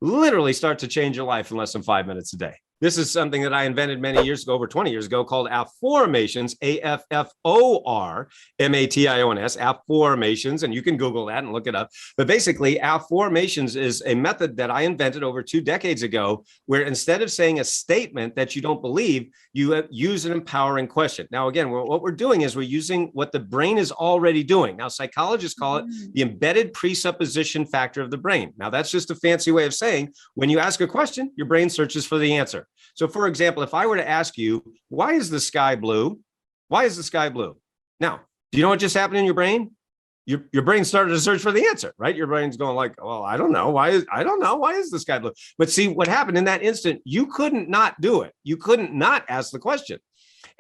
literally start to change your life in less than 5 minutes a day. This is something that I invented many years ago, over 20 years ago, called Afformations, Afformations, Afformations, and you can Google that and look it up. But basically, Afformations is a method that I invented over 2 decades ago, where instead of saying a statement that you don't believe, you use an empowering question. Now, again, what we're doing is we're using what the brain is already doing. Now, psychologists call it the embedded presupposition factor of the brain. Now, that's just a fancy way of saying when you ask a question, your brain searches for the answer. So, for example, if I were to ask you, why is the sky blue? Why is the sky blue? Now, do you know what just happened in your brain? Your brain started to search for the answer, right? Your brain's going like, well, I don't know. Why is the sky blue? But see, what happened in that instant, you couldn't not do it. You couldn't not ask the question.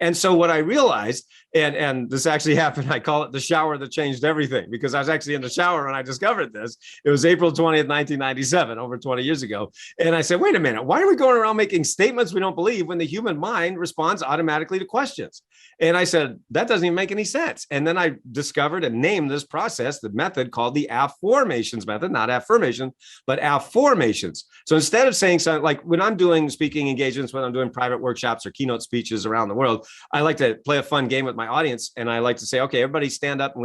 And so what I realized, and this actually happened, I call it the shower that changed everything, because I was actually in the shower when I discovered this. It was April 20th, 1997, over 20 years ago. And I said, wait a minute, why are we going around making statements we don't believe when the human mind responds automatically to questions? And I said, that doesn't even make any sense. And then I discovered and named this process, the method called the Afformations method, not affirmation, but Afformations. So instead of saying something like when I'm doing speaking engagements, when I'm doing private workshops or keynote speeches around the world, I like to play a fun game with my audience. And I like to say, okay, everybody stand up. And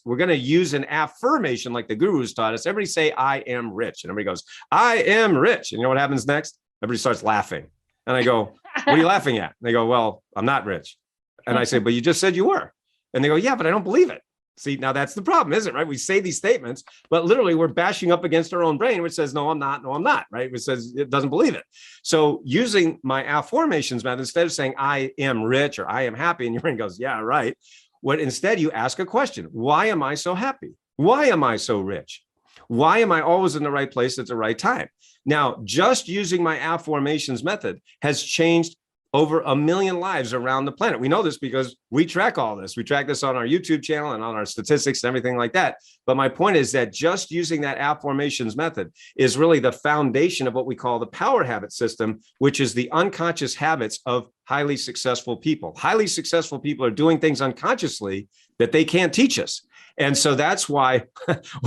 we're going to use an affirmation like the gurus taught us. Everybody say, I am rich. And everybody goes, I am rich. And you know what happens next? Everybody starts laughing. And I go, what are you laughing at? And they go, well, I'm not rich. And I say, but you just said you were. And they go, yeah, but I don't believe it. See, now that's the problem, isn't it? Right? We say these statements, but literally we're bashing up against our own brain, which says, no, I'm not, right? Which says it doesn't believe it. So using my Afformations method, instead of saying I am rich or I am happy, and your brain goes, yeah, right. Instead you ask a question. Why am I so happy? Why am I so rich? Why am I always in the right place at the right time? Now, just using my Afformations method has changed over 1 million lives around the planet. We know this because we track all this. We track this on our YouTube channel and on our statistics and everything like that. But my point is that just using that Afformations method is really the foundation of what we call the power habit system, which is the unconscious habits of highly successful people. Highly successful people are doing things unconsciously that they can't teach us. And so that's why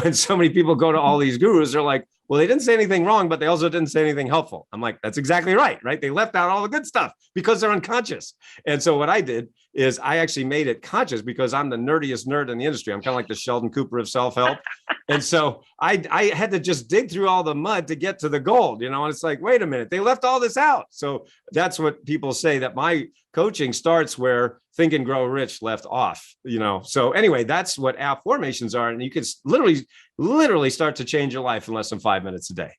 when so many people go to all these gurus, they're like, well, they didn't say anything wrong, but they also didn't say anything helpful. I'm like, that's exactly right? They left out all the good stuff because they're unconscious. And so what I did is I actually made it conscious because I'm the nerdiest nerd in the industry. I'm kind of like the Sheldon Cooper of self-help. And so I had to just dig through all the mud to get to the gold, and it's like, wait a minute, they left all this out. So that's what people say, that my coaching starts where Think and Grow Rich left off, So anyway, that's what Afformations are. And you can literally start to change your life in less than 5 minutes a day.